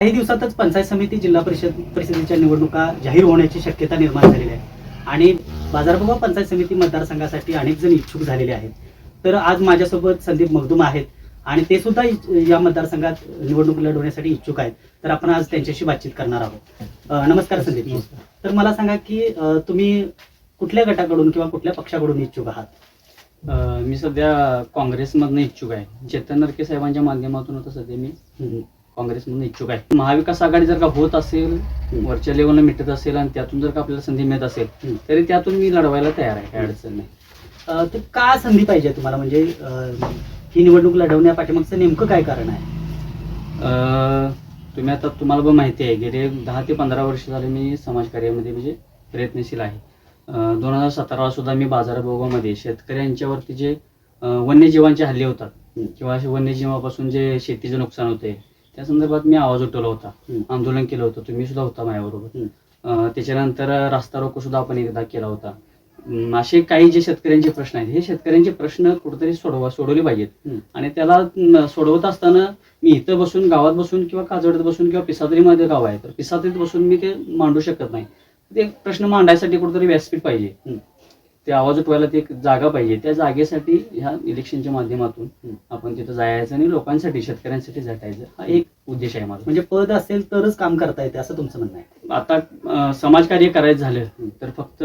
काही दिवसातच पंचायत समिती जिल्हा परिषदेच्या निवडणुका जाहीर होण्याची शक्यता निर्माण झालेली आहे आणि बाजारभाव पंचायत समिती मतदारसंघासाठी अनेक जण इच्छुक झालेले आहेत. तर आज माझ्यासोबत संदीप मगदूम आहेत आणि ते सुद्धा या मतदारसंघात निवडणूक लढवण्यासाठी इच्छुक आहेत. तर आपण आज त्यांच्याशी बातचीत करणार आहोत. नमस्कार संदीप. तर मला सांगा की तुम्ही कुठल्या गटाकडून किंवा कुठल्या पक्षाकडून इच्छुक आहात? मी सध्या काँग्रेसमधून इच्छुक आहे. चेतन नरके साहेबांच्या माध्यमातून आता सध्या मी काँग्रेसमधून इच्छुक आहे. महाविकास आघाडी जर का होत असेल, वरच्या लेवलला मिटत असेल आणि त्यातून जर का आपल्याला संधी मिळत असेल तरी त्यातून मी लढवायला तयार आहे, काही अडचण नाही. तर का संधी पाहिजे तुम्हाला, म्हणजे ही निवडणूक लढवण्यापाठीमागचं नेमकं काय कारण आहे? तुम्हाला पण माहिती आहे, गेले 10 ते 15 वर्ष झाले मी समाजकार्यामध्ये म्हणजे प्रयत्नशील आहे. 2017 सुद्धा मी बाजारभावामध्ये शेतकऱ्यांच्यावरती जे वन्यजीवांचे हल्ले होतात किंवा असे वन्यजीवापासून जे शेतीचं नुकसान होते त्या संदर्भात मी आवाज उठवला होता, आंदोलन केलं होतं. तुम्ही सुद्धा होता माझ्याबरोबर. त्याच्यानंतर रास्ता रोको सुद्धा आपण एकदा केला होता. असे काही जे शेतकऱ्यांचे प्रश्न आहेत, हे शेतकऱ्यांचे प्रश्न कुठेतरी सोडवले पाहिजेत आणि त्याला सोडवत असताना मी इथं बसून, गावात बसून किंवा काजवड्यात बसून किंवा पिसाद्रीमध्ये गाव आहे तर पिसाद्रीत बसून मी ते मांडू शकत नाही. ते प्रश्न मांडायसाठी कुठेतरी व्यासपीठ पाहिजे, ते आवाज उठवायला ते एक जागा पाहिजे. त्या जागेसाठी ह्या इलेक्शनच्या माध्यमातून आपण तिथं जायचं आणि लोकांसाठी, शेतकऱ्यांसाठी झटायचं, हा एक उद्देश आहे माझा. म्हणजे पद असेल तरच काम करता येते असं तुमचं म्हणणं आहे? आता समाजकार्य करायचं झालं तर फक्त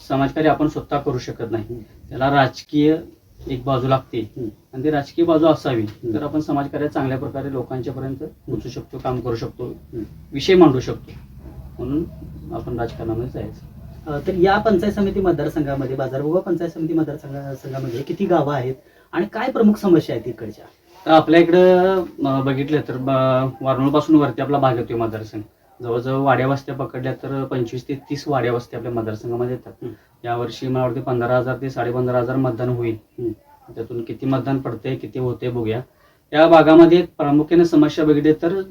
समाजकार्य आपण स्वतः करू शकत नाही, त्याला राजकीय एक बाजू लागते आणि ती राजकीय बाजू असावी तर आपण समाजकार्य चांगल्या प्रकारे लोकांच्या पर्यंत पोहोचू शकतो, काम करू शकतो, विषय मांडू शकतो. म्हणून आपण राजकारणामध्ये जायचं. तर या पंचायत समिती मतदारसंघामध्ये, बाजारभाव पंचायत समिती मतदारसंघामध्ये किती गावं आहेत आणि काय प्रमुख समस्या आहेत इकडच्या? तर आपल्या इकडं बघितलं तर वारणोळ पासून वरती आपला भाग येतोय मतदारसंघ. जवळजवळ वाड्या वस्त्या पकडल्या तर 25 ते 30 वाड्या वस्त्या आपल्या मतदारसंघामध्ये येतात. यावर्षी मला वाटते 15,000 ते 15,500 मतदान होईल. त्यातून किती मतदान पडते, किती होते बघूया. या भागामध्ये प्रामुख्याने समस्या बघितली तर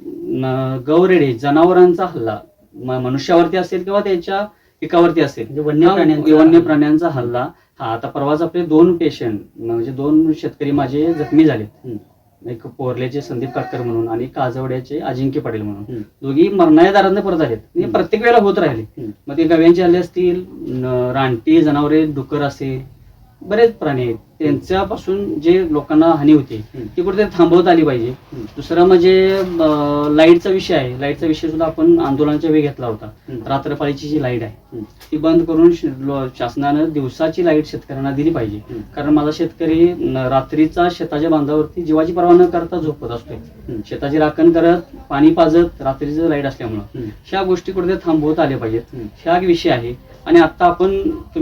गौरेडे, जनावरांचा हल्ला मनुष्यावरती असेल किंवा त्याच्या पिकावरती असेल, म्हणजे वन्य प्राण्यांचा हल्ला. आता परवाच आपले 2 पेशंट म्हणजे 2 शेतकरी माझे जखमी झालेत. एक पोरल्याचे संदीप काटकर म्हणून आणि काजवड्याचे अजिंक्य पाटील म्हणून, दोघी मरणाच्या दारांना परत आलेत. प्रत्येक वेळेला होत राहिले. मग ते गव्यांचे हल्ले असतील, रानटी जनावरे, डुकर असेल, बरेच प्राणी आहेत, त्यांच्यापासून जे लोकांना हानी होते ती कुठेतरी थांबवत आली पाहिजे. दुसरं म्हणजे लाईटचा विषय आहे. लाईटचा विषय सुद्धा आपण आंदोलनाच्या वेळी घेतला होता. रात्रपाळीची जी लाईट आहे ती बंद करून शासनानं दिवसाची लाईट शेतकऱ्यांना दिली पाहिजे. कारण माझा शेतकरी रात्रीचा शेताच्या बांधावरती जीवाची पर्वा न करता झोपत असतोय, शेताची राखण करत, पाणी पाजत, रात्रीचं लाईट असल्यामुळं ह्या गोष्टी कुठेतरी थांबवत आल्या पाहिजेत. ह्या विषय आहे. आणि आता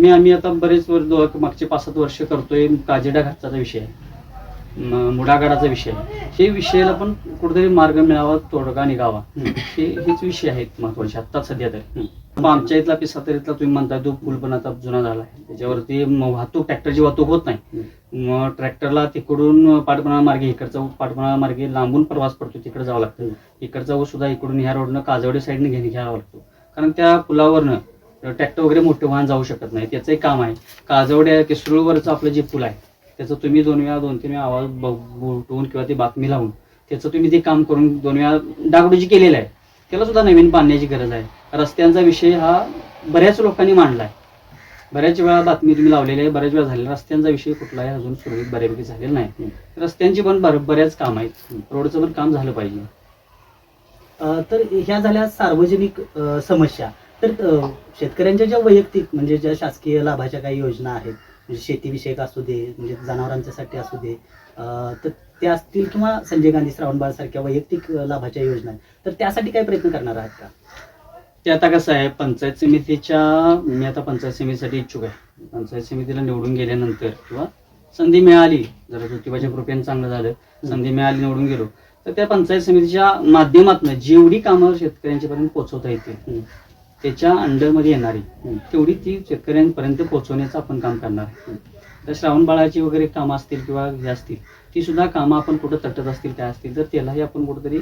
आम्ही आता बरेच मागचे 5-7 वर्ष करतोय काजेडा घाटाचा विषय आहे, मुडागडाचा विषय आहे. हे विषयाला पण कुठेतरी मार्ग मिळावा, तोडगा निघावा, हेच विषय आहेत महत्वाचे आता सध्या तरी. आमच्या इथला पिसातरीतला तुम्ही म्हणताय तो पूल पण आता जुना झाला आहे. त्याच्यावरती वाहतूक, ट्रॅक्टरची वाहतूक होत नाही. मग ट्रॅक्टरला तिकडून पाटपणा मार्गे, इकडचा पाटपणा मार्गे लांबून प्रवास पडतो, तिकडे जावं लागतं. इकडचा ऊस सुद्धा इकडून ह्या रोडनं काजवडे साईडने घ्यावा लागतो. कारण त्या पुलावरनं ट्रॅक्टर वगैरे मोठे वाहन जाऊ शकत नाही. त्याचं एक काम आहे. काजवड्या केसरूळवरचं आपलं जे पूल आहे त्याचं तुम्ही 2-3 वेळा आवाज उठवून किंवा ती बातमी लावून त्याचं तुम्ही ते काम करून 2 वेळा डागडुजी केलेलं आहे. त्याला सुद्धा नवीन बांधण्याची गरज आहे. रस्त्यांचा विषय हा बऱ्याच लोकांनी मांडला आहे, बऱ्याच वेळा बातमी तुम्ही लावलेली आहे, बऱ्याच वेळा झालेला. रस्त्यांचा विषय कुठलाही अजून सुरळीत बऱ्यापैकी झालेला नाही. रस्त्यांची पण बऱ्याच काम आहेत, रोडचं पण काम झालं पाहिजे. तर ह्या झाल्या सार्वजनिक समस्या. तर शेतकऱ्यांच्या ज्या वैयक्तिक म्हणजे ज्या शासकीय लाभाच्या काही योजना आहेत, म्हणजे शेतीविषयक असू दे, म्हणजे जनावरांच्यासाठी असू दे, तर त्या असतील किंवा संजय गांधी श्रावणबाळ सारख्या वैयक्तिक लाभाच्या योजना आहेत, तर त्यासाठी काय प्रयत्न करणार आहात का? ते आता कसं आहे, मी आता पंचायत समितीसाठी इच्छुक आहे. पंचायत समितीला निवडून गेल्यानंतर किंवा संधी मिळाली, जरा ज्योतिबाच्या कृपेने चांगलं झालं, संधी मिळाली, निवडून गेलो तर त्या पंचायत समितीच्या माध्यमातून जेवढी कामं शेतकऱ्यांच्या पर्यंत पोहोचवता येतील, त्याच्या अंडरमध्ये येणारी तेवढी ती शेतकऱ्यांपर्यंत पोहोचवण्याचं आपण काम करणार आहे. तर श्रावण बाळाची वगैरे कामं असतील किंवा हे असतील, ती सुद्धा कामं आपण कुठं तटत असतील, काय असतील तर त्यालाही आपण कुठंतरी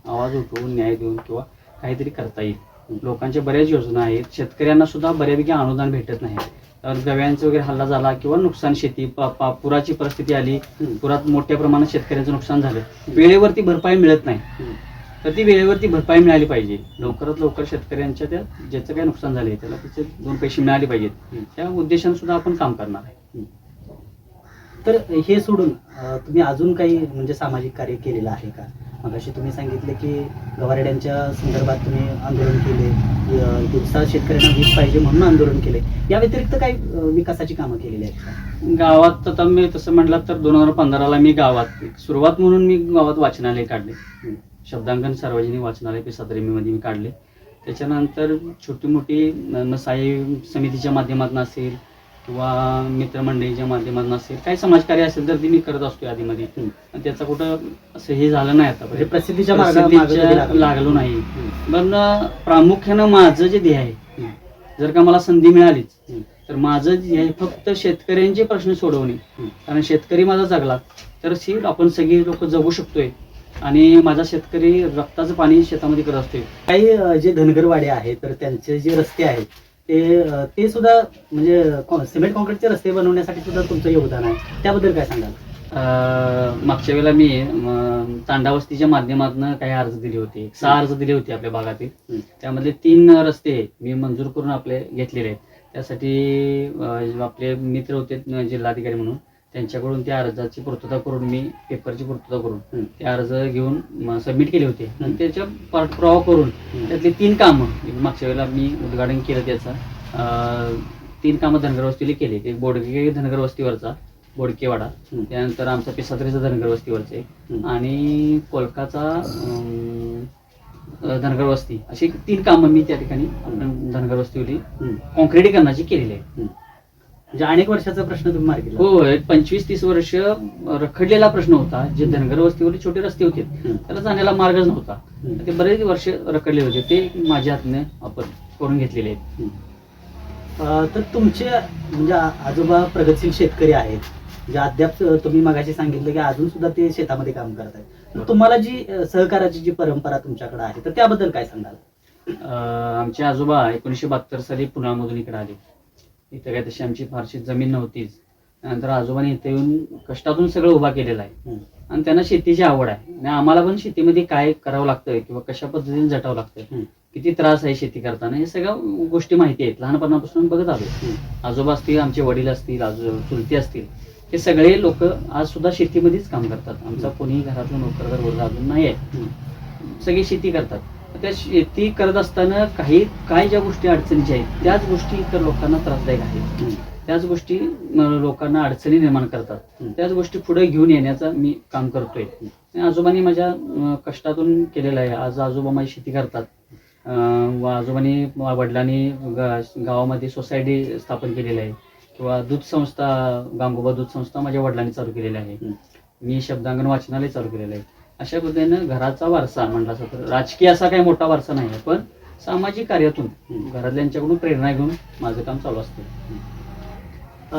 आवाज उठवून न्याय देऊन किंवा काहीतरी करता येईल. लोकांच्या बऱ्याच योजना आहेत. शेतकऱ्यांना सुद्धा बऱ्यापैकी अनुदान भेटत नाही. गव्यांचा वगैरे हल्ला झाला किंवा नुकसान, शेती पुराची परिस्थिती आली, पुरात मोठ्या प्रमाणात शेतकऱ्यांचं नुकसान झालं, वेळेवरती भरपाई मिळत नाही. तर ती वेळेवरती भरपाई मिळाली पाहिजे. लवकरात लवकर शेतकऱ्यांच्या त्या ज्याचं काही नुकसान झाले त्याला तिचे 2 पैसे मिळाले पाहिजेत, त्या उद्देशाने सुद्धा आपण काम करणार आहे. तर हे सोडून तुम्ही अजून काही म्हणजे सामाजिक कार्य केलेलं आहे का? मगाशी तुम्ही सांगितले की गवारेड्यांच्या संदर्भात तुम्ही आंदोलन केले, दिवसा शेतकऱ्यांना वीज पाहिजे म्हणून आंदोलन केले. या व्यतिरिक्त काही विकासाची कामं केलेली आहेत का? गावात आता मी तसं म्हटलं तर 2015ला मी गावात सुरुवात म्हणून मी गावात वाचनालय काढले. शब्दांकन सार्वजनिक वाचनालय मध्ये मी काढले. त्याच्यानंतर छोटी मोठी साई समितीच्या माध्यमातून असेल किंवा मित्रमंडळीच्या माध्यमातून असेल, काही समाजकार्य असेल तर ती मी करत असतो आधीमध्ये. त्याचा कुठं असं हे झालं नाही आता, म्हणजे प्रसिद्धीच्या लागलो नाही. पण प्रामुख्यानं माझं जे ध्येय आहे, जर का मला संधी मिळालीच तर माझं ध्येय फक्त शेतकऱ्यांचे प्रश्न सोडवणे. कारण शेतकरी माझा जगला तर आपण सगळी लोक जगू शकतोय. आणि माझा शेतकरी रक्ताचं पाणी शेतामध्ये करत असतोय. काही जे धनगरवाडे आहेत तर त्यांचे जे रस्ते आहेत ते सुद्धा म्हणजे सिमेंट कॉन्क्रीटचे रस्ते बनवण्यासाठी सुद्धा तुमचं योगदान आहे, त्याबद्दल काय सांगाल? मागच्या वेळेला मी तांडावस्तीच्या माध्यमातून काही अर्ज दिले होते, 6 अर्ज दिले होते आपल्या भागातील. त्यामधले 3 रस्ते मी मंजूर करून आपले घेतलेले आहेत. त्यासाठी आपले मित्र होते जिल्हाधिकारी म्हणून, त्यांच्याकडून त्या अर्जाची पूर्तता करून मी पेपरची पूर्तता करून ते अर्ज घेऊन सबमिट केले होते. आणि त्याच्या पाठपुरावा करून त्यातली 3 कामं मागच्या वेळेला मी उद्घाटन केलं. त्याचा 3 कामं धनगर वस्तीला केली. एक बोडके धनगर वस्तीवरचा बोडकेवाडा, त्यानंतर आमचा पिसात्रीचा धनगर वस्तीवरचे आणि कोलकाचा धनगर वस्ती, अशी 3 कामं मी त्या ठिकाणी धनगर वस्तीवरती कॉन्क्रिटीकरणाची केलेली आहे. म्हणजे अनेक वर्षाचा प्रश्न तुम्ही मार्गी लावला. हो, एक 25-30 वर्ष रखडलेला प्रश्न होता. जे धनगर वस्तीवरचे छोटे रस्ते होते त्याला जाण्याला मार्गच नव्हता. ते बरेच वर्ष रखडले होते, ते माझ्या हातने आपण करून घेतलेले आहेत. तर तुमचे म्हणजे आजोबा प्रगतशील शेतकरी आहेत, जे अद्याप तुम्ही मगाशी सांगितलं की अजून सुद्धा ते शेतामध्ये काम करत आहेत. तुम्हाला जी सहकाराची जी परंपरा तुमच्याकडे आहे तर त्याबद्दल काय सांगाल? आमचे आजोबा 1972 साली पुण्यामधून इकडे आले. इथं काय तशी आमची फारशी जमीन नव्हतीच. नंतर आजोबांनी इथे येऊन कष्टातून सगळं उभा केलेलं आहे. आणि त्यांना शेतीची आवड आहे. आणि आम्हाला पण शेतीमध्ये काय करावं लागतं किंवा कशा पद्धतीने झटावं लागतं, किती त्रास आहे शेती करताना, हे सगळ्या गोष्टी माहिती आहेत. लहानपणापासून बघत आलो. आजोबा असतील, आमचे वडील असतील, चुलती असतील, हे सगळे लोक आज सुद्धा शेतीमध्येच काम करतात. आमचा कोणी घरातला नोकरदार वर्ग अजून नाही आहे, सगळी शेती करतात. त्या शेती करत असताना काही ज्या गोष्टी अडचणीच्या आहेत त्याच गोष्टी इतर लोकांना त्रासदायक आहेत, त्याच गोष्टी लोकांना अडचणी निर्माण करतात. त्याच गोष्टी पुढे घेऊन येण्याचं मी काम करतोय. आजोबांनी माझ्या कष्टातून केलेलं आहे. आज आजोबा माझी शेती करतात. आजोबांनी वडिलांनी गावामध्ये सोसायटी स्थापन केलेली आहे किंवा दूध संस्था, गांगोबा दूध संस्था माझ्या वडिलांनी चालू केलेली आहे. मी शब्दांकन वाचनालय चालू केलेलं आहे. अशा पद्धतीनं घराचा वारसा म्हणला असं तर राजकीय असा काही मोठा वारसा नाही आहे, पण सामाजिक कार्यातून घरातल्यांच्याकडून प्रेरणा घेऊन माझं काम चालू असतं.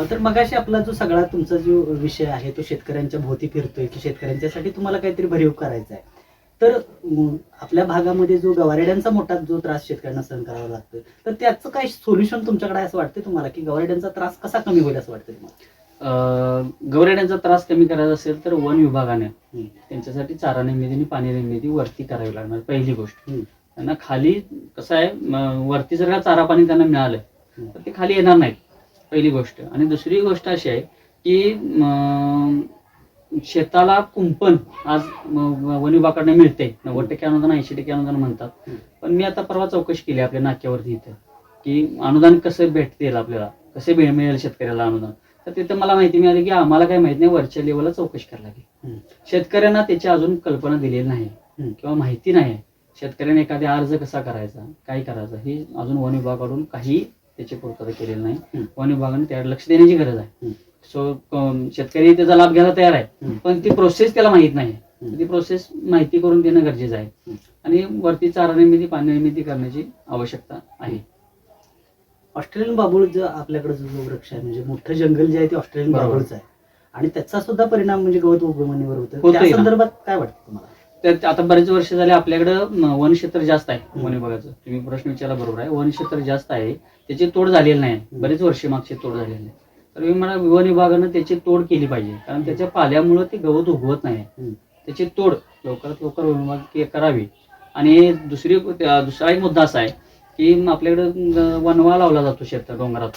तर मगाशी आपला जो सगळा तुमचा जो विषय आहे तो शेतकऱ्यांच्या भोवती फिरतोय की शेतकऱ्यांच्यासाठी तुम्हाला काहीतरी भरीव करायचं आहे. तर आपल्या भागामध्ये जो गवारेड्यांचा मोठा जो त्रास शेतकऱ्यांना सहन करावा लागतोय, तर त्याचं काही सोल्युशन तुमच्याकडे असं वाटतं तुम्हाला की गवारेड्यांचा त्रास कसा कमी होईल असं वाटतं तुम्हाला? गवरेड्यांचा त्रास कमी करायचा असेल तर वन विभागाने त्यांच्यासाठी चारा निर्मिती आणि पाणी निर्मिती वरती करावी लागणार. पहिली गोष्ट, त्यांना खाली कसं आहे, वरती जर का चारा पाणी त्यांना मिळालं तर ते खाली येणार नाहीत, पहिली गोष्ट. आणि दुसरी गोष्ट अशी आहे की शेताला कुंपण आज वन विभागाकडे मिळते. 90% अनुदान, 80% अनुदान म्हणतात. पण मी आता परवा चौकशी केली आपल्या नाक्यावरती इथं की अनुदान कसं भेटतील, आपल्याला कसे मिळेल शेतकऱ्याला अनुदान. तर तिथं मला माहिती मिळाली की आम्हाला काही माहिती नाही, वरच्या लेवलला चौकशी करायला लागेल. शेतकऱ्यांना त्याची अजून कल्पना दिलेली नाही किंवा माहिती नाही. शेतकऱ्याने एखादा अर्ज कसा करायचा, काय करायचं, हे अजून वन विभागाकडून काही त्याची पूर्तता केलेली नाही. वन विभागाने त्यावर लक्ष देण्याची गरज आहे. सो शेतकरी त्याचा लाभ घ्यायला तयार आहे, पण ती प्रोसेस त्याला माहित नाही. ती प्रोसेस माहिती करून देणं गरजेचं आहे. आणि वरती चारा निर्मिती, पाणी निर्मिती करण्याची आवश्यकता आहे. ऑस्ट्रेलियन बाबूळ जो आपल्याकडे जो वृक्ष आहे, म्हणजे मोठं जंगल जे आहे ते ऑस्ट्रेलियन बाबूळच आहे, आणि त्याचा सुद्धा परिणाम म्हणजे गवत उगवणीवर होतो. त्या संदर्भात काय वाटतं तुम्हाला? तर आता बरेच वर्ष झाले आपल्याकडं वन क्षेत्र जास्त आहे. वन विभागाचं तुम्ही प्रश्न विचारला बरोबर आहे. वन क्षेत्र जास्त आहे, त्याची तोड झालेली नाही. बरेच वर्ष मागची तोड झालेली नाही. तर मला वन विभागानं त्याची तोड केली पाहिजे, कारण त्याच्या पाल्यामुळे ते गवत उगवत नाही. त्याची तोड लवकरात लवकर वन विभाग करावी. आणि दुसरा एक मुद्दा असा आहे की आपल्याकडे वनवा लावला जातो शेतात डोंगरात.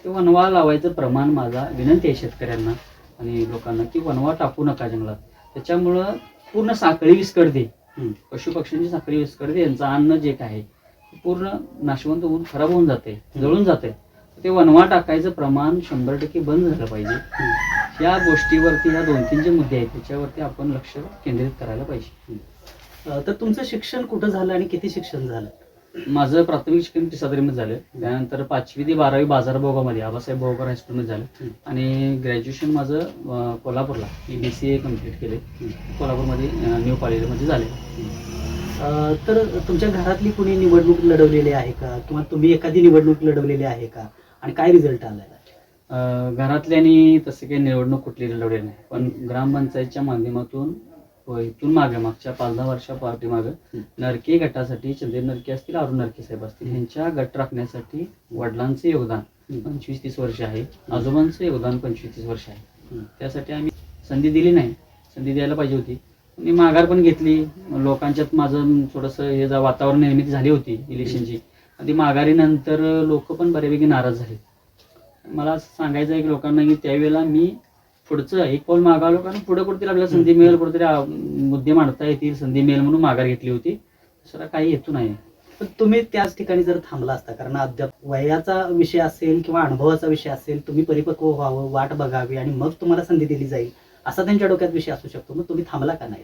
ते वनवा लावायचं प्रमाण माझा विनंती आहे शेतकऱ्यांना आणि लोकांना की वनवा टाकू नका जंगलात. त्याच्यामुळं पूर्ण साखळी विस्कळते, पशु पक्ष्यांची साखळी विस्कळते, यांचं अन्न जे काय आहे ते पूर्ण नाशवंत होऊन खराब होऊन जाते, जळून जाते. ते वनवा टाकायचं प्रमाण 100% बंद झालं पाहिजे. या गोष्टीवरती या 2-3 जे मुद्दे आहेत त्याच्यावरती आपण लक्ष केंद्रित करायला पाहिजे. तर तुमचं शिक्षण कुठं झालं आणि किती शिक्षण झालं? माझं प्राथमिक शिक्षण तिसादरीमध्ये झालं, त्यानंतर 5वी ते 12वी बाजारभोगामध्ये आबासाहेब भोगार हायस्कूलमध्ये झालं आणि ग्रॅज्युएशन माझं कोल्हापूरला BCA कम्प्लीट केले, कोल्हापूरमध्ये न्यू कॉलेजमध्ये झाले. तर तुमच्या घरातली कुणी निवडणूक लढवलेली आहे का, किंवा तुम्ही एखादी निवडणूक लढवलेली आहे का, आणि काय रिझल्ट आलाय? घरातल्यानी तसे काही निवडणूक कुठली लढवली नाही, पण ग्रामपंचायतच्या माध्यमातून इथून मागच्या 5-10 वर्षा पाठीमागं नरके गटासाठी चंद्र नरके असतील, अरुण नरके साहेब असतील, यांच्या गट राखण्यासाठी वडिलांचं योगदान 25-30 वर्ष आहे, आजोबांचं योगदान 25-30 वर्ष आहे. त्यासाठी आम्ही संधी दिली नाही, संधी द्यायला पाहिजे होती. मी माघार पण घेतली. लोकांच्यात माझं थोडंसं हे वातावरण निर्मिती झाली होती इलेक्शनची, आणि माघारीनंतर लोक पण बऱ्यापैकी नाराज झाले. मला असं सांगायचं आहे की लोकांना की त्यावेळेला मी पुढचं एक पाऊल मागावलो, कारण पुढे कुठेतरी आपल्याला संधी मिळेल, कुठेतरी मुद्दे मांडता येतील, संधी मिळेल म्हणून माघार घेतली होती. दुसरा काही हेतू नाही. पण तुम्ही त्याच ठिकाणी जर थांबला असता, कारण अद्याप वयाचा विषय असेल किंवा अनुभवाचा विषय असेल, तुम्ही परिपक्व व्हावं, वाट बघावी आणि मग तुम्हाला संधी दिली जाईल असा त्यांच्या डोक्यात विषय असू शकतो. मग तुम्ही थांबला का नाही?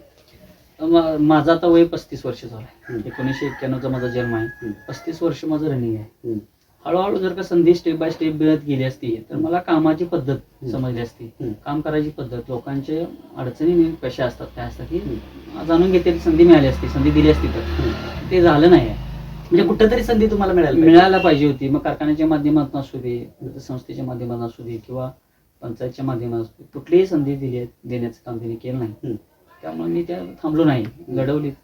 माझं आता वय 35 वर्ष झालं. 1991चा माझा जन्म आहे. 35 वर्ष माझं रनिंग आहे. हळूहळू जर का संधी स्टेप बाय स्टेप मिळत गेली असती तर मला कामाची पद्धत समजली असती, काम करायची पद्धत, लोकांचे अडचणी कशा असतात, काय असतात ही जाणून घेते संधी मिळाली असती, संधी दिली असती. तर ते झालं नाही. म्हणजे कुठेतरी संधी तुम्हाला मिळायला पाहिजे होती. मग कारखान्याच्या माध्यमातून असू दे, संस्थेच्या माध्यमातून असू दे, किंवा पंचायतच्या माध्यमातून असू दे, कुठलीही संधी देण्याचं काम त्यांनी केलं नाही. त्यामुळे मी त्या थांबलो नाही.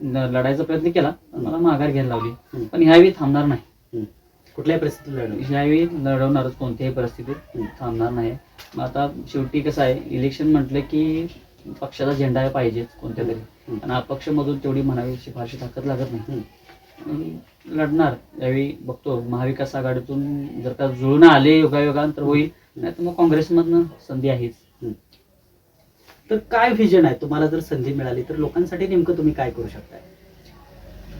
लढायचा प्रयत्न केला, पण मला माघार घ्यायला लावली. पण ह्यावेळी थांबणार नाही. कुठल्याही परिस्थितीत ह्यावेळी लढवणारच, कोणत्याही परिस्थितीत थांबणार नाही. मग आता शेवटी कसं आहे, इलेक्शन म्हटलं की पक्षाचा झेंडा पाहिजेच कोणत्या तरी, आणि अपक्षमधून तेवढी म्हणावी फारशी ताकद लागत नाही. लढणार यावेळी बघतो. महाविकास आघाडीतून जर का जुळून आले योगायोगान तर होईल, नाही तर मग काँग्रेसमधनं संधी आहेच. तर काय व्हिजन आहे तुम्हाला? जर संधी मिळाली तर लोकांसाठी नेमकं तुम्ही काय करू शकताय?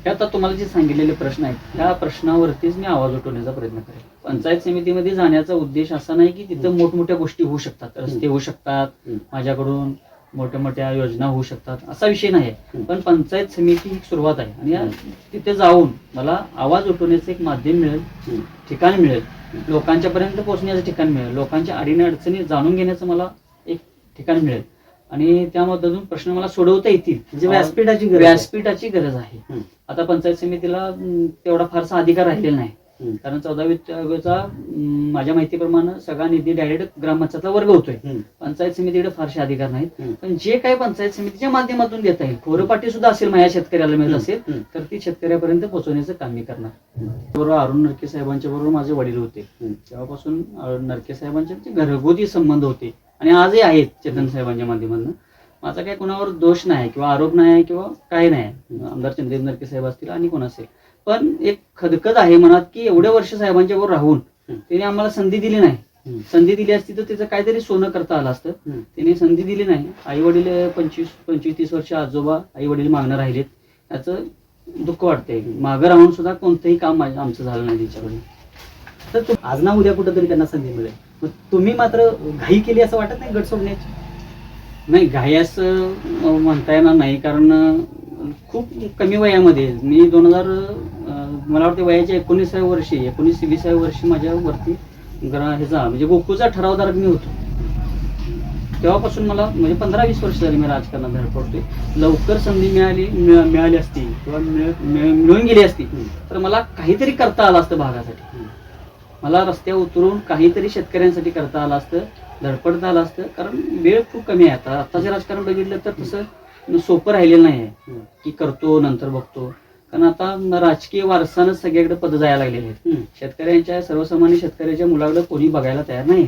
आता तुम्हाला जे सांगितलेले प्रश्न आहेत त्या प्रश्नावरतीच मी आवाज उठवण्याचा प्रयत्न करेन. पंचायत समितीमध्ये जाण्याचा उद्देश असा नाही की तिथं मोठमोठ्या गोष्टी होऊ शकतात, रस्ते होऊ शकतात, माझ्याकडून मोठ्या मोठ्या योजना होऊ शकतात, असा विषय नाही. पण पंचायत समिती ही सुरुवात आहे, आणि तिथे जाऊन मला आवाज उठवण्याचं एक माध्यम मिळेल, ठिकाण मिळेल, लोकांच्या पर्यंत पोहोचण्याचं ठिकाण मिळेल, लोकांच्या अडीने अडचणी जाणून घेण्याचं मला एक ठिकाण मिळेल, आणि त्यामधून प्रश्न मला सोडवता येतील. म्हणजे व्यासपीठाची गरज आहे. आता पंचायत समितीला तेवढा फारसा अधिकार राहिलेला नाही, कारण 14वीचा माझ्या माहितीप्रमाणे सगळा निधी डायरेक्ट ग्रामपंचायतला वर्ग होतोय. पंचायत समितीकडे फारसे अधिकार नाहीत. पण जे काही पंचायत समितीच्या माध्यमातून देता येईल, फोरपाटी सुद्धा असेल, माझ्या शेतकऱ्याला मिळत असेल तर ती शेतकऱ्यापर्यंत पोहोचवण्याचं काम मी करणार. बरोबर अरुण नरके साहेबांच्या बरोबर माझे वडील होते, तेव्हापासून नरके साहेबांचे घरगुती संबंध होते आणि आजही आहेत चेतन साहेबांच्या माध्यमातून. माझा काही कोणावर दोष नाही किंवा आरोप नाही किंवा काही नाही, आमदार चंद्रदेव नरके साहेब असतील आणि कोण असेल. पण एक खदखद आहे मनात की एवढे वर्ष साहेबांच्या वर राहून त्यांनी आम्हाला संधी दिली नाही. संधी दिली असती तर त्याचं काहीतरी सोनं करता आलं असतं. त्यांनी संधी दिली नाही. आई वडील 25-30 वर्ष आजोबा आई वडील मागणं राहिलेत, याचं दुःख वाटतंय. मागं राहून सुद्धा कोणतंही काम आमचं झालं नाही त्यांच्याकडून. तर आज ना उद्या कुठंतरी त्यांना संधी मिळेल. मग तुम्ही मात्र घाई केली असं वाटत नाही गट सोडण्याची? नाही, घाई असं म्हणता येणार नाही, कारण खूप कमी वयामध्ये मी मला वाटतं वयाच्या 19व्या वर्षी 19-20व्या वर्षी माझ्यावरती ह्याचा म्हणजे गोकुळचा ठरावधारक मी होतो. तेव्हापासून मला म्हणजे 15-20 वर्ष झाली मी राजकारणात धडपडतोय. लवकर संधी मिळाली असती किंवा मिळून गेली असती तर मला काहीतरी करता आलं असतं भागासाठी. मला रस्त्यावर उतरून काहीतरी शेतकऱ्यांसाठी करता आलं असतं, धडपडता आलं असतं. कारण वेळ खूप कमी आहे. आताचं राजकारण बघितलं तर तसं सोपं राहिलेलं नाही आहे की करतो नंतर बघतो. कारण आता राजकीय वारसानं सगळ्याकडे पद जायला लागलेले आहेत. शेतकऱ्यांच्या सर्वसामान्य शेतकऱ्याच्या मुलाकडे कोणी बघायला तयार नाही.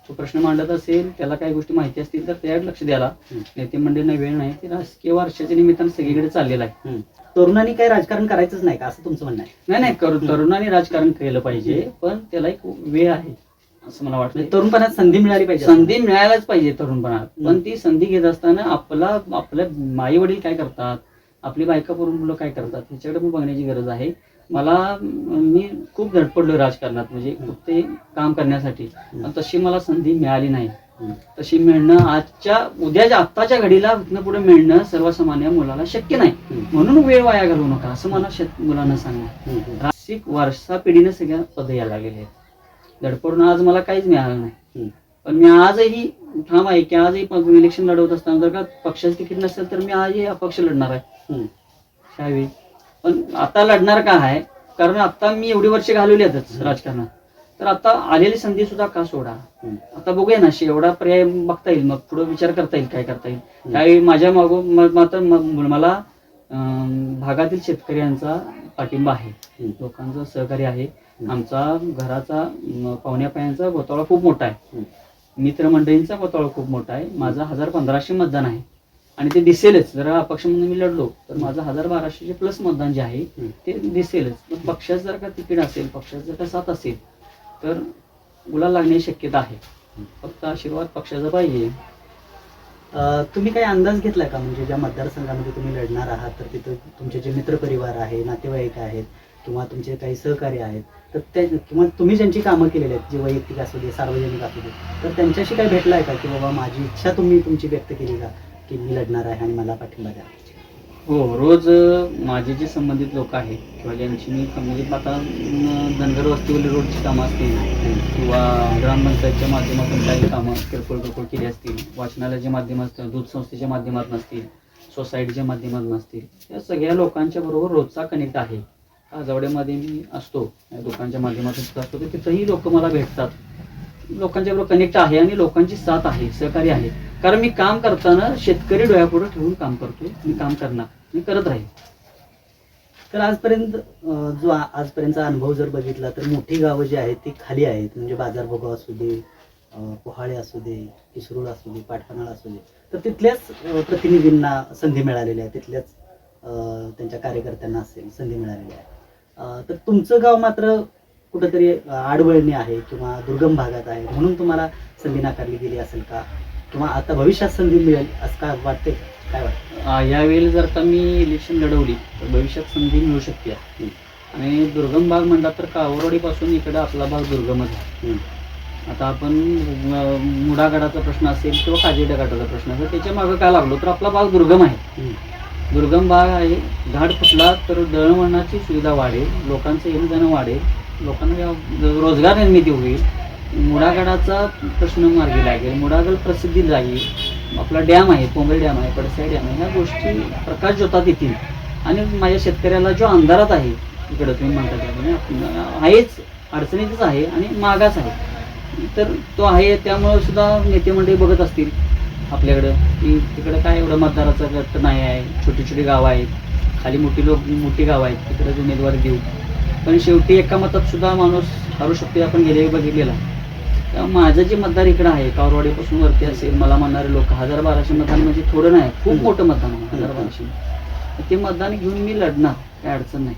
तो प्रश्न मांडत असेल, त्याला काही गोष्टी माहिती असतील तर त्याकडे लक्ष द्यायला नेते मंडळींना वेळ नाही. ते राजकीय वारशाच्या निमित्तानं सगळीकडे चाललेलं आहे. तरुणांनी काही राजकारण करायचंच नाही का असं तुमचं म्हणणं आहे? नाही तरुणांनी राजकारण केलं पाहिजे, पण त्याला एक वेळ आहे असं मला वाटतं. म्हणजे तरुणपणात संधी मिळाली पाहिजे. संधी मिळायलाच पाहिजे तरुणपणात, पण ती संधी घेत असताना आपल्या आई वडील काय करतात, आपली बायका पोरं मुलं काय करतात ह्याच्याकडे पण बघण्याची गरज आहे. मी खूप धडपडलोय राजकारणात, म्हणजे ते काम करण्यासाठी, पण तशी मला संधी मिळाली नाही. तशी मिळणं आत्ताच्या घडीला इथनं पुढे मिळणं सर्वसामान्य मुलाला शक्य नाही. म्हणून वेळ वाया घालवू नका असं मला मुलांना सांगणार. राजकीय वारसा पिढीने सगळ्या पद यायला लागलेले आहेत. धडपडून आज मला काहीच मिळालं नाही, पण मी आजही ठाम आहे की आजही इलेक्शन लढवत असताना जर का पक्षाचं तिकीट नसेल तर मी आजही अपक्ष लढणार आहे त्यावेळी. पण आता लढणार का आहे, कारण आता मी एवढी वर्ष घालवली आहेत राजकारणात, तर आता आलेली संधी सुद्धा का सोडा. आता बघूया ना, एवढा पर्याय बघता येईल, मग पुढे विचार करता येईल काय करता येईल. त्यावेळी माझ्या मागून मात्र मला भागातील शेतकऱ्यांचा पाठिंबा आहे, लोकांचं सहकार्य आहे. आमचा घराचा पाहुण्यापायांचा गोतावळा खूप मोठा आहे, मित्रमंडळींचा गोतावळा खूप मोठा आहे. माझा 1500 मतदान आहे आणि ते दिसेलच. जर अपक्ष म्हणून मी लढलो तर माझं 1200 प्लस मतदान जे आहे ते दिसेलच. पक्षाचं जर का तिकीट असेल, पक्षाचं जर का साथ असेल तर गुलाल लागण्याची शक्यता आहे. फक्त आशीर्वाद पक्षाचा पाहिजे. तुम्ही काही अंदाज घेतला का, म्हणजे ज्या मतदारसंघामध्ये तुम्ही लढणार आहात तर तिथं तुमचे जे मित्रपरिवार आहे, नातेवाईक आहेत किंवा तुमचे काही सहकार्य आहेत, तर ते किंवा तुम्ही ज्यांची कामं केलेली आहेत, जे वैयक्तिक असू दे सार्वजनिक असू दे, तर त्यांच्याशी काही भेटलाय का की बाबा माझी इच्छा तुम्ही तुमची व्यक्त केली का की मी लढणार आहे आणि मला पाठिंबा द्या? हो, रोज माझे जे संबंधित लोक आहेत किंवा ज्यांची मी म्हणजे आता धनगर वस्तीवरील रोडची कामं असतील किंवा ग्रामपंचायतच्या माध्यमातून काही कामं किरकोळ केली असतील, वाचनालयाच्या माध्यमात असतील, दूध संस्थेच्या माध्यमातून असतील, सोसायटीच्या माध्यमातून असतील, या सगळ्या लोकांच्या बरोबर रोजचा कनेक्ट आहे. काजवड्यामध्ये मी असतो, लोकांच्या माध्यमातून सुद्धा असतो, तर तिथंही लोक मला भेटतात. लोकांच्या बरोबर कनेक्ट आहे आणि लोकांची साथ आहे, सहकार्य आहे. कारण मी काम करताना शेतकरी डोळ्यापुढे ठेवून काम करतोय, मी काम करणार, मी करत राहील. तर आजपर्यंतचा अनुभव जर बघितला तर मोठी गावं जी आहेत ती खाली आहेत, म्हणजे बाजारभोगाव असू दे, पोहाळे असू दे, किसरूड असू दे, पाटपनाळ असू दे, तर तिथल्याच प्रतिनिधींना संधी मिळालेली आहे, तिथल्याच त्यांच्या कार्यकर्त्यांना असेल संधी मिळालेली आहे. तर तुमचं गाव मात्र कुठंतरी आडवळणी आहे किंवा दुर्गम भागात आहे, म्हणून तुम्हाला संधी नाकारली गेली असेल का, किंवा आता भविष्यात संधी मिळेल असं काय वाटते? काय वाटतं यावेळी जर का मी इलेक्शन लढवली तर भविष्यात संधी मिळू शकते. आणि दुर्गम भाग म्हणला तर कावरवाडीपासून इकडे आपला भाग दुर्गमच आहे. आता आपण मुडागडाचा प्रश्न असेल किंवा काजेडा गडाचा प्रश्न असेल, त्याच्या मागं काय लागलो तर आपला भाग दुर्गम आहे, दुर्गम भाग आहे. घाट फुटला तर दळणवळणाची सुविधा वाढेल, लोकांचं येणं जाणं वाढेल, लोकांना रोजगार निर्मिती होईल, मुडागडाचा प्रश्न मार्गी लागेल, मुडागड प्रसिद्धी जाईल, आपला डॅम आहे, पोंगल डॅम आहे, पडसाई डॅम आहे, ह्या गोष्टी प्रकाश ज्योतात येतील. आणि माझ्या शेतकऱ्याला जो अंधारात आहे इकडं तुम्ही म्हणता त्याप्रमाणे आहेच, अडचणीतच आहे आणि मागास आहे, तर तो आहे. त्यामुळे सुद्धा नेते मंडळी बघत असतील आपल्याकडं की तिकडं काय एवढं मतदाराचा गट नाही आहे, छोटी छोटी गावं आहेत, खाली मोठी गावं आहेत, तिकडंच उमेदवारी देऊ. पण शेवटी एका मतात सुद्धा माणूस हरू शकतो, आपण गेले बघितलेला. त्यामुळे माझं जे मतदार इकडं आहे कावरवाडीपासून वरती असेल, मला म्हणणारे लोक 1200 मतदान म्हणजे थोडं नाही, खूप मोठं मतदान आहे 1200. ते मतदान घेऊन मी लढणार, काय अडचण नाही.